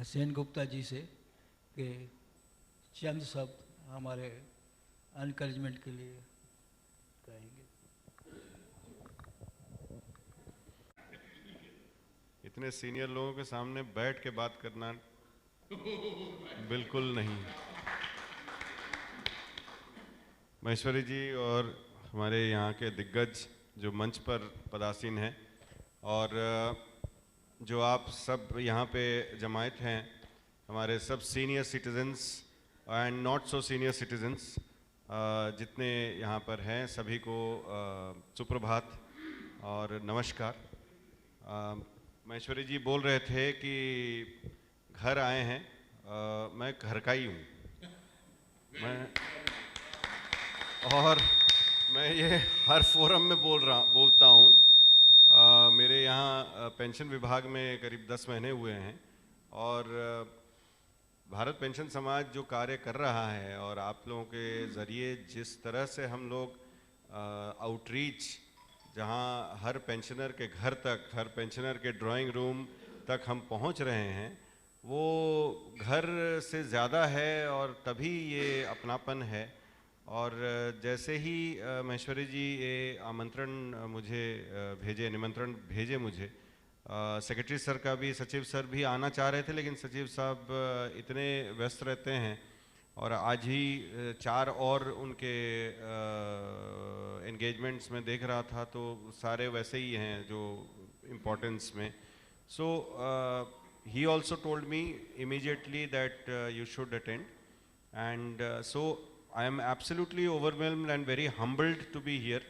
सेन गुप्ता जी से कि चंद शब्द हमारे एनकरेजमेंट के लिए कहेंगे। इतने सीनियर लोगों के सामने बैठ के बात करना बिल्कुल नहीं। महेश्वरी जी और हमारे यहाँ के दिग्गज जो मंच पर पदासीन हैं और जो आप सब यहाँ पे जमायत हैं, हमारे सब senior citizens and not so senior citizens जितने यहाँ पर हैं, सभी को सुप्रभात और नमस्कार। महेश्वरी जी बोल रहे थे कि घर आए हैं, मैं घर का ही हूँ और मैं ये हर फोरम में बोलता हूँ। मेरे यहाँ पेंशन विभाग में करीब 10 महीने हुए हैं और भारत पेंशन समाज जो कार्य कर रहा है और आप लोगों के ज़रिए जिस तरह से हम लोग आउटरीच, जहाँ हर पेंशनर के घर तक, हर पेंशनर के ड्राइंग रूम तक हम पहुँच रहे हैं, वो घर से ज़्यादा है और तभी ये अपनापन है। और जैसे ही महेश्वरी जी ये आमंत्रण मुझे निमंत्रण भेजे मुझे, सेक्रेटरी सर का भी, सचिव सर भी आना चाह रहे थे, लेकिन सचिव साहब इतने व्यस्त रहते हैं और आज ही 4 और उनके एंगेजमेंट्स में देख रहा था, तो सारे वैसे ही हैं जो इम्पोर्टेंस में। सो he also told me immediately that you should attend, and so I am absolutely overwhelmed and very humbled to be here.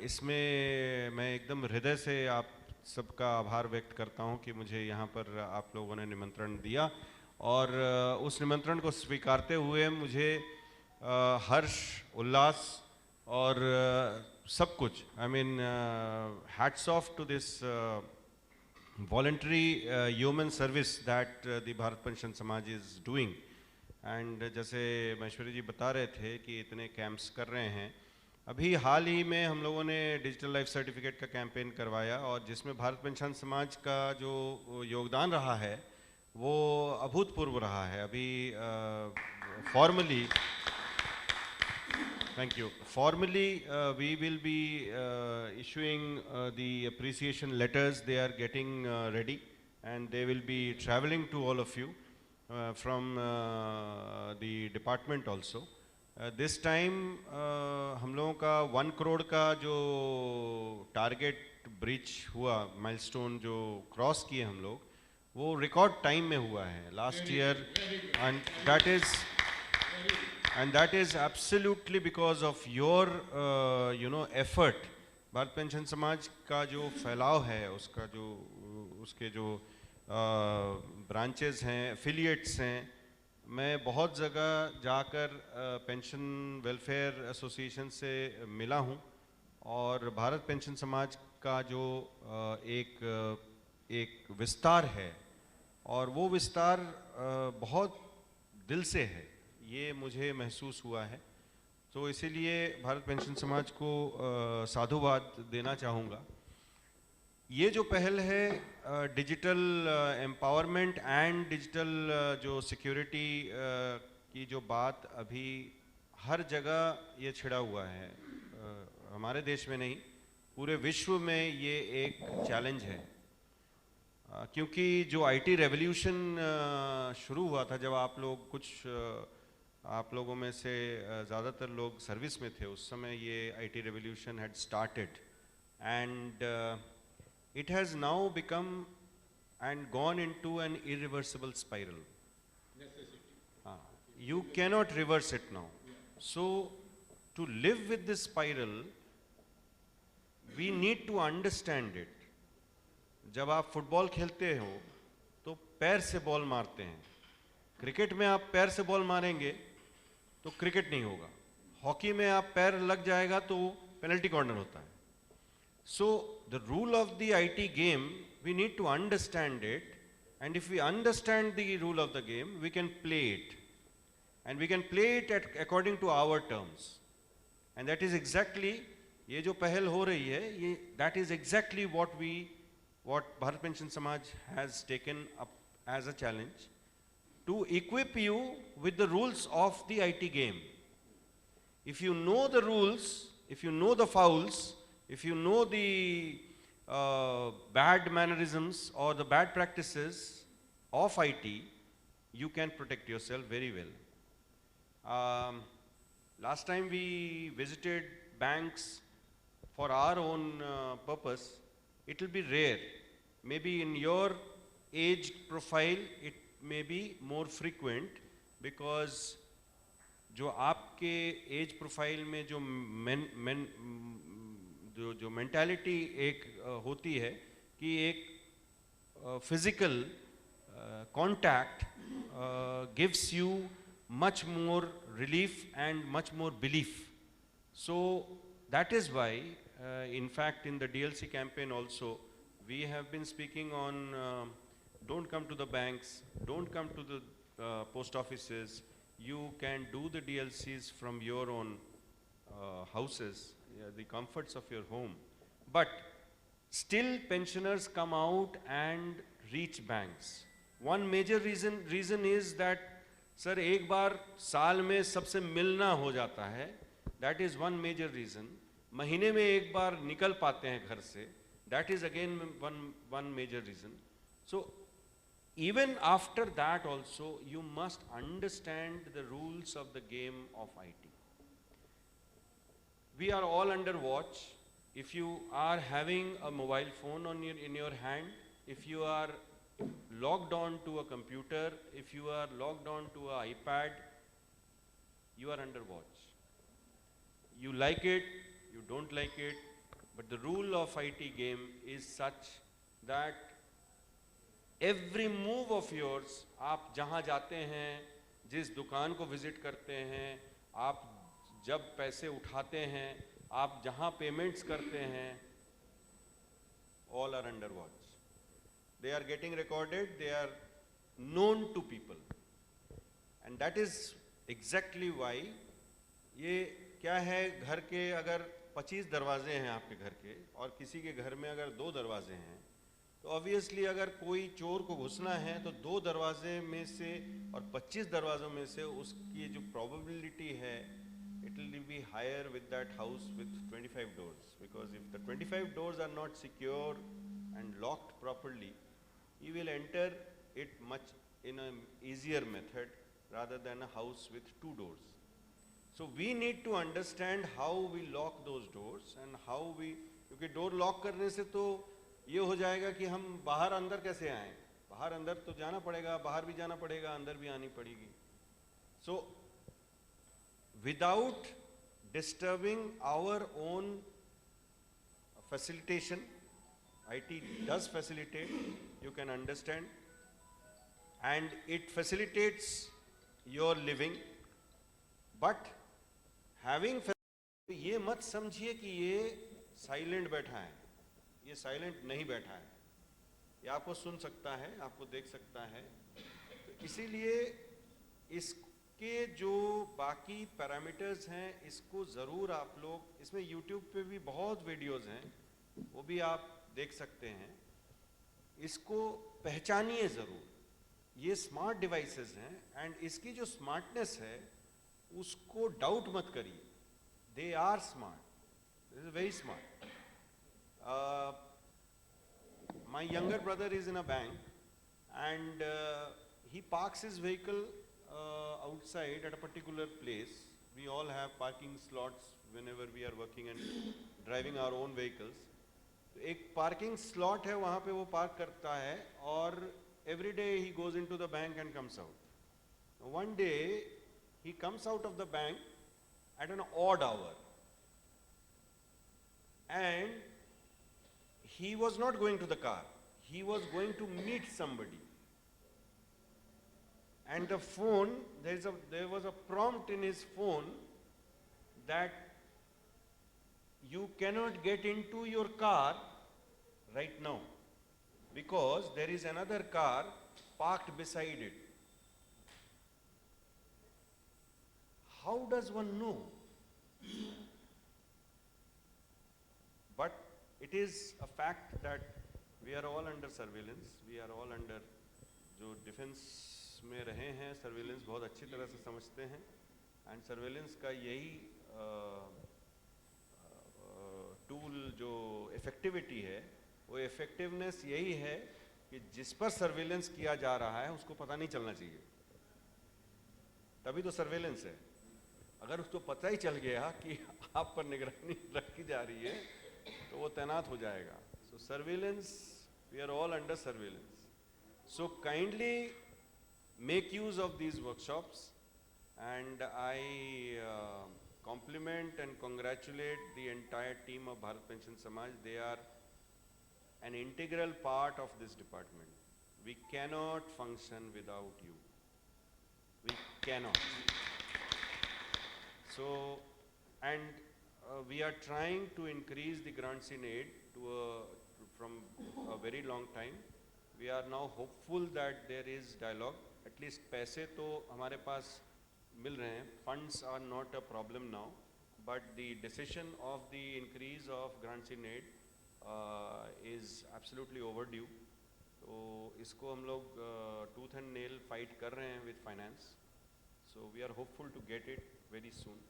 इसमें मैं एकदम हृदय से आप सबका आभार व्यक्त करता हूँ कि मुझे यहाँ पर आप लोगों ने निमंत्रण दिया और उस निमंत्रण को स्वीकारते हुए मुझे हर्ष, उल्लास और सब कुछ, I mean hats off to this voluntary human service that the Bharat Pension Samaj is doing. And जैसे महेश्वरी जी बता रहे थे कि इतने कैंप्स कर रहे हैं, अभी हाल ही में हम लोगों ने डिजिटल लाइफ सर्टिफिकेट का कैंपेन करवाया और जिसमें भारत पेंशन समाज का जो योगदान रहा है वो अभूतपूर्व रहा है। अभी formally, thank you, formally we will be issuing the appreciation letters. They are getting ready and they will be traveling to all of you from the department also. This time हम लोगों का 1 करोड़ का जो टारगेट ब्रीच हुआ, milestone जो cross किए हम लोग, वो रिकॉर्ड टाइम में हुआ है last year, and that is absolutely because of your effort. Bharat pension समाज का जो फैलाव है, उसका जो उसके जो ब्रांचेस हैं, एफिलिएट्स हैं, मैं बहुत जगह जाकर पेंशन वेलफेयर एसोसिएशन से मिला हूं और भारत पेंशन समाज का जो एक विस्तार है और वो विस्तार बहुत दिल से है, ये मुझे महसूस हुआ है। तो इसीलिए भारत पेंशन समाज को साधुवाद देना चाहूँगा। ये जो पहल है डिजिटल एम्पावरमेंट एंड डिजिटल जो सिक्योरिटी की जो बात अभी हर जगह ये छिड़ा हुआ है, हमारे देश में नहीं, पूरे विश्व में ये एक चैलेंज है। क्योंकि जो आईटी रेवोल्यूशन शुरू हुआ था, जब आप लोगों में से ज़्यादातर लोग सर्विस में थे, उस समय ये IT revolution had started and it has now become and gone into an irreversible spiral. You cannot reverse it now. So to live with this spiral, we need to understand it. जब आप football खेलते हो तो पैर से ball मारते हैं, cricket में आप पैर से बॉल मारेंगे तो क्रिकेट नहीं होगा, हॉकी में आप पैर लग जाएगा तो पेनल्टी कॉर्नर होता है। So the rule of the IT game, we need to understand it, and if we understand the rule of the game, we can play it, and we can play it according to our terms, and that is exactly ये जो पहल हो रही है, ये that is exactly what Bharat Pension Samaj has taken up as a challenge to equip you with the rules of the IT game. If you know the rules, if you know the fouls, if you know the bad mannerisms or the bad practices of IT, you can protect yourself very well. Last time we visited banks for our own purpose, it will be rare. Maybe in your age profile, it may be more frequent because जो आपके as profile में जो जो mentality एक होती है कि एक physical contact gives you much more relief and much more belief. So that is why, in fact, in the DLC campaign also, we have been speaking on don't come to the banks, don't come to the post offices. You can do the DLCs from your own houses, the comforts of your home. But still pensioners come out and reach banks. One major reason is that sir एक बार साल में सबसे मिलना हो जाता है. That is one major reason. महीने में एक बार निकल पाते हैं घर से. That is again one major reason. So even after that also you must understand the rules of the game of IT. We are all under watch. If you are having a mobile phone in your hand, if you are logged on to a computer, if you are logged on to an iPad, you are under watch. You like it, you don't like it, but the rule of IT game is such that every move of yours, आप जहाँ जाते हैं, जिस दुकान को visit करते हैं, आप जब पैसे उठाते हैं, आप जहाँ पेमेंट्स करते हैं, all are under watch. They are getting recorded, they are known to people. And that is exactly why ये क्या है घर के अगर 25 दरवाजे हैं आपके घर के और किसी के घर में अगर 2 दरवाजे हैं तो ऑब्वियसली अगर कोई चोर को घुसना है तो 2 दरवाजे में से और 25 दरवाजों में से उसकी जो प्रोबेबिलिटी है it will be higher with that house with 25 doors, because if the 25 doors are not secure and locked properly, you will enter it much in an easier method rather than a house with 2 doors. So we need to understand how we lock those doors and how we, क्योंकि door lock करने से तो ये हो जाएगा कि हम बाहर अंदर कैसे आएं, बाहर अंदर तो जाना पड़ेगा, बाहर भी जाना पड़ेगा, अंदर भी आनी पड़ेगी. So without disturbing our own facilitation, IT does facilitate, you can understand, and it facilitates your living, but having ये मत समझिए कि ये साइलेंट बैठा है, ये साइलेंट नहीं बैठा है, ये आपको सुन सकता है, आपको देख सकता है. तो इसीलिए इसके जो बाकी पैरामीटर्स हैं इसको ज़रूर आप लोग, इसमें YouTube पे भी बहुत वीडियोज़ हैं, वो भी आप देख सकते हैं. इसको पहचानिए ज़रूर. ये स्मार्ट डिवाइसेस हैं एंड इसकी जो स्मार्टनेस है उसको डाउट मत करिए. They are smart, this is very smart. My younger brother is in a bank and he parks his vehicle outside at a particular place. We all have parking slots whenever we are working and driving our own vehicles. एक parking slot है, वहाँ पे वो park करता है और every day he goes into the bank and comes out. One day he comes out of the bank at an odd hour and he was not going to the car, he was going to meet somebody. And the phone, there was a prompt in his phone that you cannot get into your car right now because there is another car parked beside it. How does one know? But it is a fact that we are all under surveillance, we are all under जो defence में रहे हैं surveillance बहुत अच्छी तरह से समझते हैं, एंड सर्वेलेंस का यही टूल जो इफ़ेक्टिविटी है, वो इफ़ेक्टिवनेस यही है कि जिस पर सर्वेलेंस किया जा रहा है उसको पता नहीं चलना चाहिए, तभी तो सर्वेलेंस है। अगर उसको पता ही चल गया कि आप पर निगरानी रखी जा रही है तो वो तैनात हो जाएगा। So surveillance, we are all under surveillance. So kindly make use of these workshops, and I compliment and congratulate the entire team of Bharat Pension Samaj. They are an integral part of this department. We cannot function without you. We cannot. So, and we are trying to increase the grants in aid from a very long time. We are now hopeful that there is dialogue. At least पैसे तो हमारे पास मिल रहे हैं. Funds are not a problem now, but the decision of the increase of grants in aid is absolutely overdue. तो इसको हम लोग tooth and nail fight कर रहे हैं with finance. So we are hopeful to get it very soon.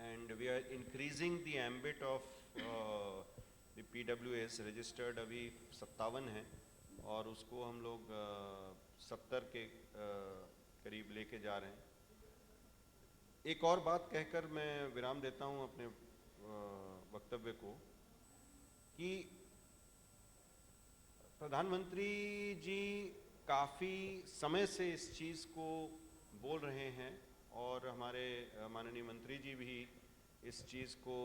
And we are increasing the ambit of the PWS registered अभी 57 है, और उसको हम लोग 70 के करीब लेके जा रहे हैं। एक और बात कहकर मैं विराम देता हूं अपने वक्तव्य को, कि प्रधानमंत्री जी काफ़ी समय से इस चीज़ को बोल रहे हैं, और हमारे माननीय मंत्री जी भी इस चीज़ को,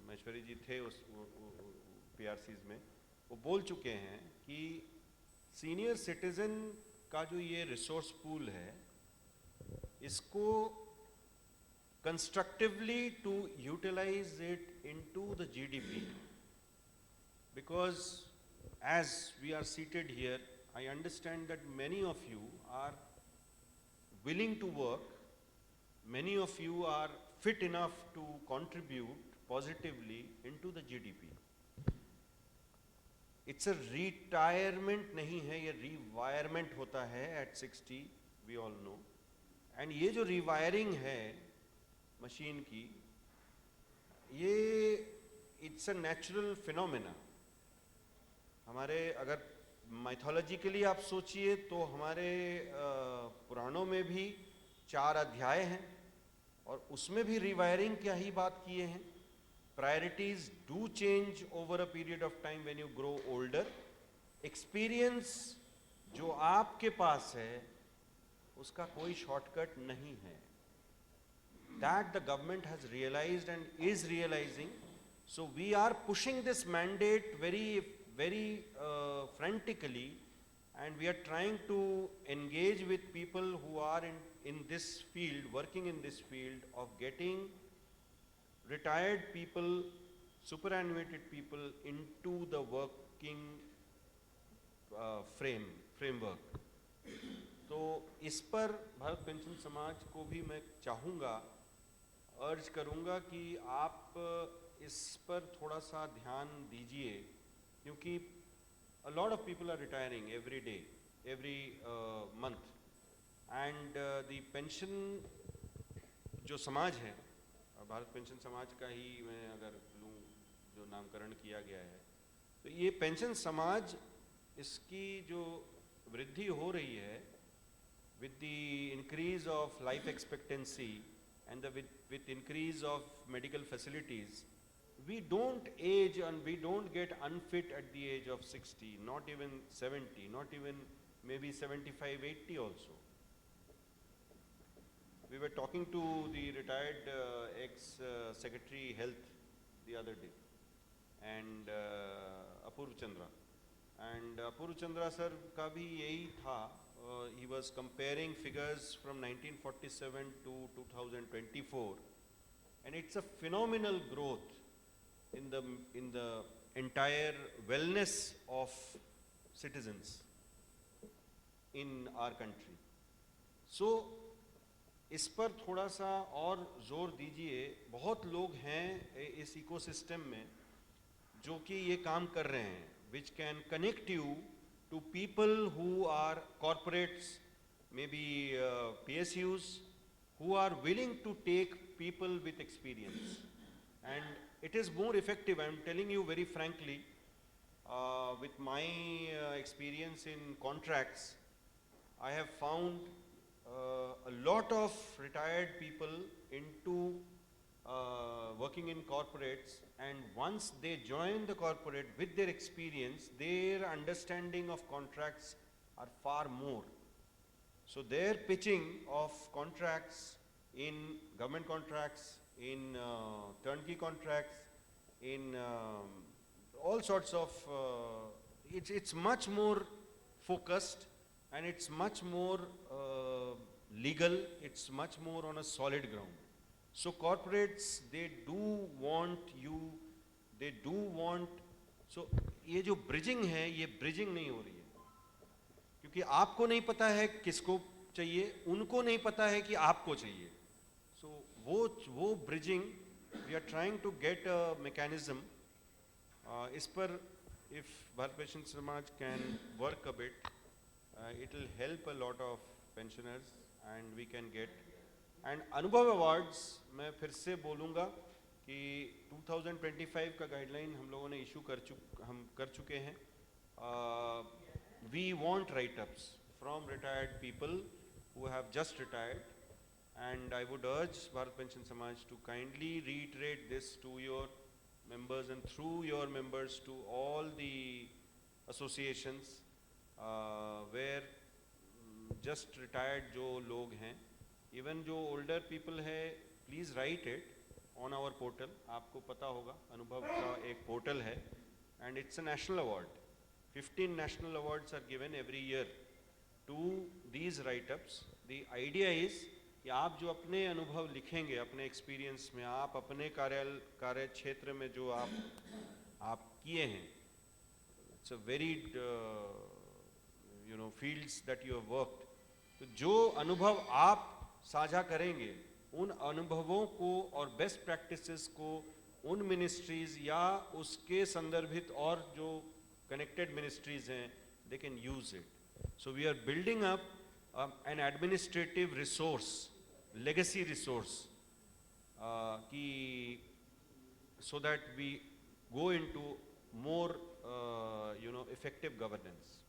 महेश्वरी जी थे उस PRCs में, वो बोल चुके हैं कि सीनियर सिटीजन का जो ये रिसोर्स पूल है, इसको constructively to utilise it into the GDP, because as we are seated here, I understand that many of you are willing to work, many of you are fit enough to contribute positively into the GDP. It's a retirement नहीं है, ये revirement होता है at 60, we all know. And ये जो rewiring है machine की, ये it's a natural phenomena. हमारे अगर mythologically आप सोचिए तो हमारे पुराणों में भी 4 अध्याय हैं, और उसमें भी rewiring क्या ही बात किए हैं. Priorities do change over a period of time when you grow older. Experience जो आपके पास है उसका कोई shortcut नहीं है. That the government has realized and is realizing. So we are pushing this mandate very frantically, and we are trying to engage with people who are in this field, working in this field of getting retired people, superannuated people into the working framework. तो इस पर Bharat pension समाज को भी मैं चाहूँगा, अर्ज करूँगा कि आप इस पर थोड़ा सा ध्यान दीजिए, क्योंकि a lot of people are retiring every day, every month, and the pension जो समाज है, भारत पेंशन समाज का ही मैं अगर लूँ जो नामकरण किया गया है, तो ये पेंशन समाज, इसकी जो वृद्धि हो रही है with the increase of life expectancy and with increase of medical facilities, we don't age and we don't get unfit at the age of 60, not even 70, not even maybe 75, 80 also. We were talking to the retired ex-Secretary Health the other day, and Apurva Chandra. And Apurva Chandra sir का भी यही था. He was comparing figures from 1947 to 2024, and it's a phenomenal growth in the entire wellness of citizens in our country. So इस पर थोड़ा सा और जोर दीजिए. बहुत लोग हैं इस इकोसिस्टम में जो कि ये काम कर रहे हैं, which can connect you to people who are corporates, maybe PSUs, who are willing to take people with experience. And it is more effective, I am telling you very frankly, with my experience in contracts, I have found a lot of retired people into working in corporates, and once they join the corporate with their experience, their understanding of contracts are far more. So their pitching of contracts in government contracts, in turnkey contracts, in all sorts of, it's much more focused, and it's much more legal, it's much more on a solid ground. So corporates, they do want you, they do want, so ये जो bridging है, ये bridging नहीं हो रही है, क्योंकि आपको नहीं पता है किसको चाहिए, उनको नहीं पता है कि आपको चाहिए. So वो bridging, we are trying to get a mechanism. इस पर if Bharat Pension Samaj can work a bit, it will help a lot of pensioners and we can get. And अनुभव अवार्ड्स मैं फिर से बोलूँगा कि 2025 का गाइडलाइन हम लोगों ने इशू कर चुके हैं. We want write-ups from retired people who have just retired, and I would urge Bharat Pension Samaj to kindly reiterate this to your members and through your members to all the associations where just retired जो लोग हैं, even जो older people है, please write it on our portal. आपको पता होगा अनुभव का एक portal है, and it's a national award. 15 national awards are given every year to these write-ups. The idea is कि आप जो अपने अनुभव लिखेंगे अपने experience में, आप अपने कार्य क्षेत्र में जो आप किए हैं, it's a varied fields that you have worked. तो जो अनुभव आप साझा करेंगे, उन अनुभवों को और बेस्ट प्रैक्टिसेस को उन मिनिस्ट्रीज या उसके संदर्भित और जो कनेक्टेड मिनिस्ट्रीज हैं, they can use it. So we are building up an administrative resource, legacy resource, so that we go into more effective governance.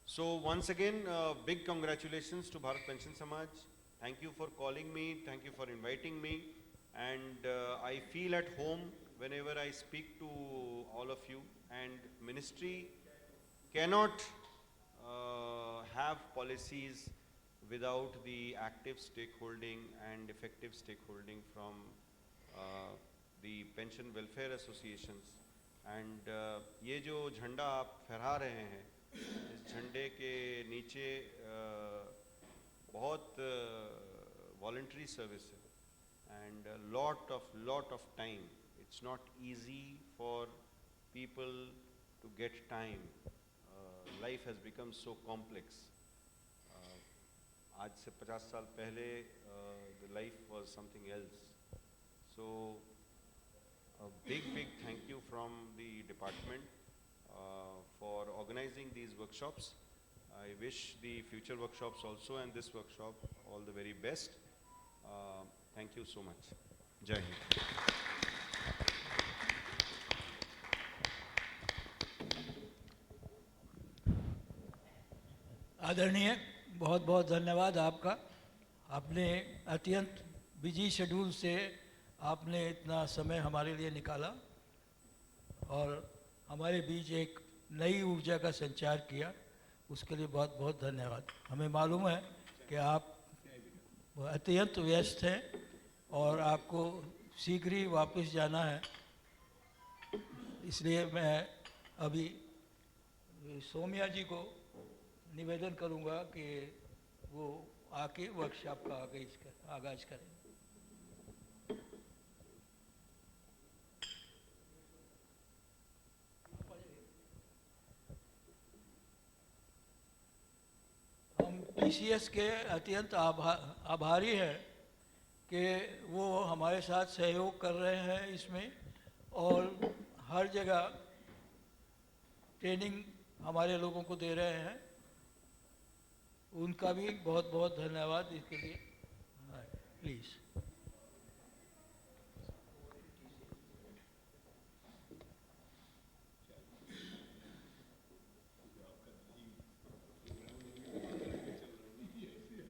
So once again, big congratulations to Bharat Pension Samaj. Thank you for calling me, thank you for inviting me, and I feel at home whenever I speak to all of you. And ministry cannot have policies without the active stakeholding and effective stakeholding from the pension welfare associations. And ये जो झंडा आप फहरा रहे हैं, इस झंडे के नीचे बहुत voluntary service and a lot of time. It's not easy for people to get time. Life has become so complex. आज से 50 साल पहले the life was something else. So a big thank you from the department for organizing these workshops. I wish the future workshops also and this workshop all the very best. Thank you so much. Jai Hind. आदरणीय, बहुत बहुत धन्यवाद आपका. आपने अत्यंत busy schedule से आपने इतना समय हमारे लिए निकाला और हमारे बीच एक नई ऊर्जा का संचार किया. उसके लिए बहुत बहुत धन्यवाद. हमें मालूम है कि आप अत्यंत व्यस्त हैं और आपको शीघ्र ही वापस जाना है. इसलिए मैं अभी सोमिया जी को निवेदन करूंगा कि वो आके वर्कशॉप का आगाज करें. हम टीसीएस के अत्यंत आभारी हैं कि वो हमारे साथ सहयोग कर रहे हैं इसमें, और हर जगह ट्रेनिंग हमारे लोगों को दे रहे हैं, उनका भी बहुत बहुत धन्यवाद इसके लिए। प्लीज़।